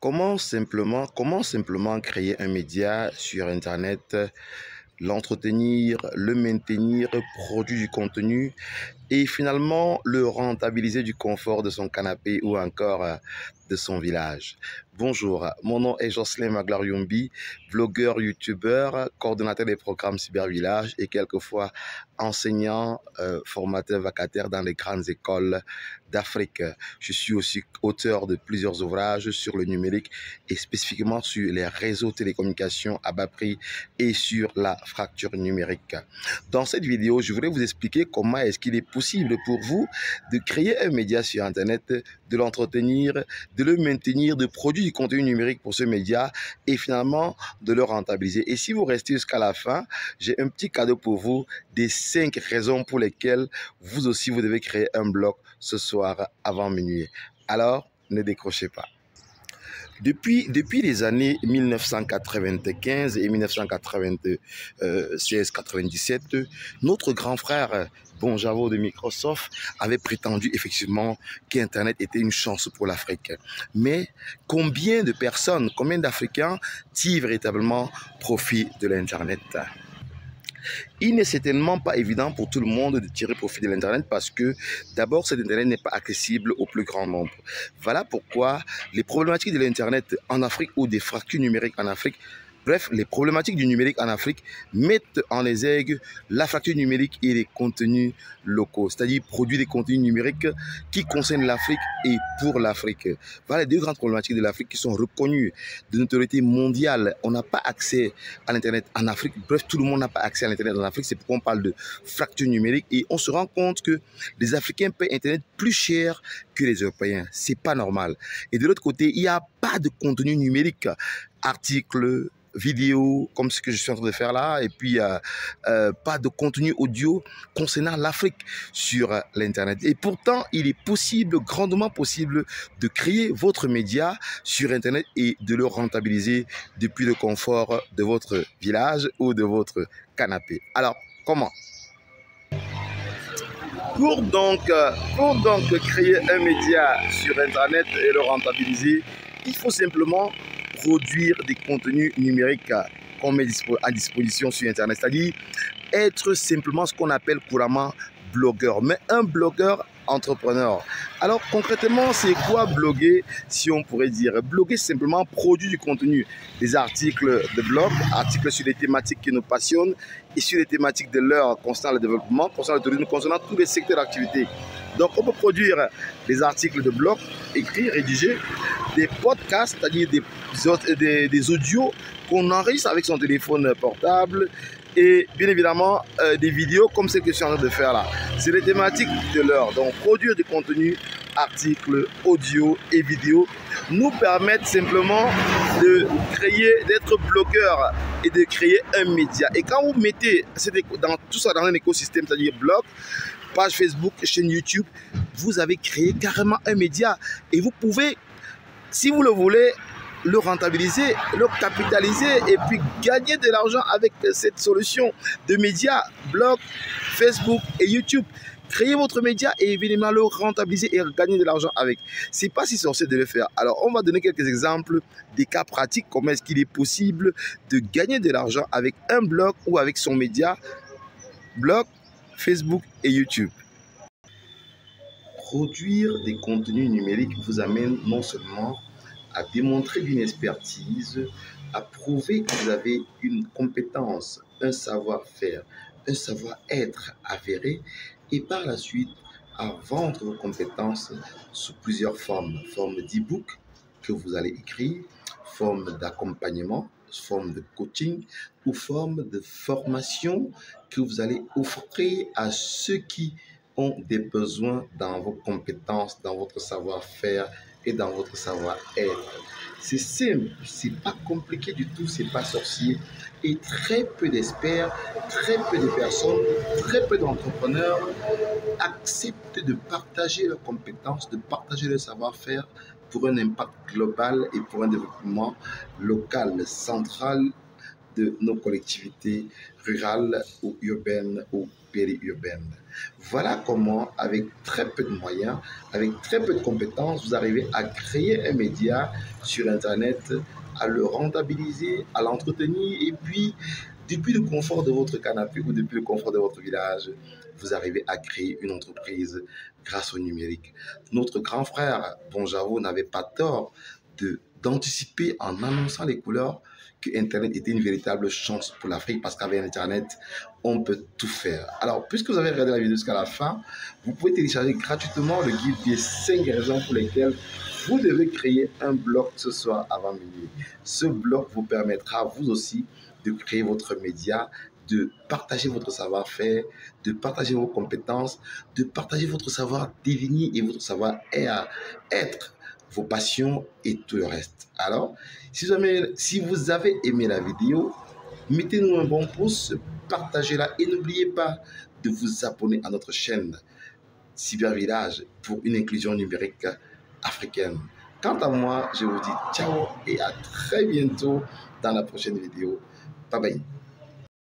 Comment simplement créer un média sur Internet, l'entretenir, le maintenir, produire du contenu et finalement le rentabiliser du confort de son canapé ou encore de son village. Bonjour, mon nom est Jocelyn Maglariumbi, blogueur, youtubeur, coordonnateur des programmes Cybervillage et quelquefois enseignant, formateur vacataire dans les grandes écoles d'Afrique. Je suis aussi auteur de plusieurs ouvrages sur le numérique et spécifiquement sur les réseaux télécommunications à bas prix et sur la fracture numérique. Dans cette vidéo, je voudrais vous expliquer comment est-ce qu'il est possible pour vous de créer un média sur Internet, de l'entretenir, de le maintenir, de produire du contenu numérique pour ce média et finalement de le rentabiliser. Et si vous restez jusqu'à la fin, j'ai un petit cadeau pour vous, des 5 raisons pour lesquelles vous aussi vous devez créer un blog ce soir avant minuit. Alors, ne décrochez pas. Depuis les années 1995 et 1996-97, notre grand frère Bonjavo de Microsoft avait prétendu effectivement qu'Internet était une chance pour l'Afrique. Mais combien de personnes, combien d'Africains tirent véritablement profit de l'Internet ? Il n'est certainement pas évident pour tout le monde de tirer profit de l'Internet parce que d'abord, cet Internet n'est pas accessible au plus grand nombre. Voilà pourquoi les problématiques de l'Internet en Afrique ou des fractures numériques en Afrique, bref, les problématiques du numérique en Afrique mettent en exergue la fracture numérique et les contenus locaux, c'est-à-dire produire des contenus numériques qui concernent l'Afrique et pour l'Afrique. Voilà les deux grandes problématiques de l'Afrique qui sont reconnues de notoriété mondiale. On n'a pas accès à l'Internet en Afrique. Bref, tout le monde n'a pas accès à l'Internet en Afrique. C'est pourquoi on parle de fracture numérique et on se rend compte que les Africains paient Internet plus cher que les Européens. C'est pas normal. Et de l'autre côté, il n'y a pas de contenu numérique, articles, vidéo comme ce que je suis en train de faire là et puis pas de contenu audio concernant l'Afrique sur l'internet. Et pourtant il est possible, grandement possible, de créer votre média sur internet et de le rentabiliser depuis le confort de votre village ou de votre canapé. Alors comment? Pour donc créer un média sur internet et le rentabiliser, il faut simplement produire des contenus numériques qu'on met à disposition sur Internet, c'est-à-dire être simplement ce qu'on appelle couramment blogueur, mais un blogueur entrepreneur. Alors concrètement, c'est quoi bloguer, si on pourrait dire? Bloguer, c'est simplement produire du contenu, des articles de blog, articles sur les thématiques qui nous passionnent et sur les thématiques de l'heure concernant le développement, concernant le tourisme, concernant tous les secteurs d'activité. Donc on peut produire des articles de blog, écrits, rédigés, des podcasts, c'est-à-dire des audios qu'on enregistre avec son téléphone portable et bien évidemment des vidéos comme celle que je suis en train de faire là. C'est les thématiques de l'heure. Donc produire du contenu, articles, audio et vidéos nous permettent simplement de créer, d'être blogueur et de créer un média. Et quand vous mettez tout ça dans un écosystème, c'est-à-dire blog, page Facebook, chaîne YouTube, vous avez créé carrément un média et vous pouvez, si vous le voulez, le rentabiliser, le capitaliser et puis gagner de l'argent avec cette solution de médias, blog, Facebook et YouTube. Créez votre média et évidemment le rentabiliser et gagner de l'argent avec. C'est pas si sorcier de le faire. Alors on va donner quelques exemples des cas pratiques, comment est-ce qu'il est possible de gagner de l'argent avec un blog ou avec son média, blog, Facebook et YouTube. Produire des contenus numériques vous amène non seulement à démontrer une expertise, à prouver que vous avez une compétence, un savoir-faire, un savoir-être avéré, et par la suite à vendre vos compétences sous plusieurs formes. Forme d'e-book que vous allez écrire, forme d'accompagnement, forme de coaching ou forme de formation que vous allez offrir à ceux qui ont des besoins dans vos compétences, dans votre savoir-faire et dans votre savoir-être. C'est simple, c'est pas compliqué du tout, c'est pas sorcier. Et très peu d'experts, très peu de personnes, très peu d'entrepreneurs acceptent de partager leurs compétences, de partager leur savoir-faire pour un impact global et pour un développement local, central, de nos collectivités rurales ou urbaines ou périurbaines. Voilà comment, avec très peu de moyens, avec très peu de compétences, vous arrivez à créer un média sur Internet, à le rentabiliser, à l'entretenir, et puis, depuis le confort de votre canapé ou depuis le confort de votre village, vous arrivez à créer une entreprise grâce au numérique. Notre grand frère Bonjaro n'avait pas tort d'anticiper en annonçant les couleurs que Internet était une véritable chance pour l'Afrique parce qu'avec Internet, on peut tout faire. Alors, puisque vous avez regardé la vidéo jusqu'à la fin, vous pouvez télécharger gratuitement le guide des 5 raisons pour lesquelles vous devez créer un blog ce soir avant minuit. Ce blog vous permettra, vous aussi, de créer votre média, de partager votre savoir-faire, de partager vos compétences, de partager votre savoir devenir et votre savoir-être, vos passions et tout le reste. Alors, si vous avez aimé la vidéo, mettez-nous un bon pouce, partagez-la et n'oubliez pas de vous abonner à notre chaîne Cybervillage pour une inclusion numérique africaine. Quant à moi, je vous dis ciao et à très bientôt dans la prochaine vidéo. Bye bye.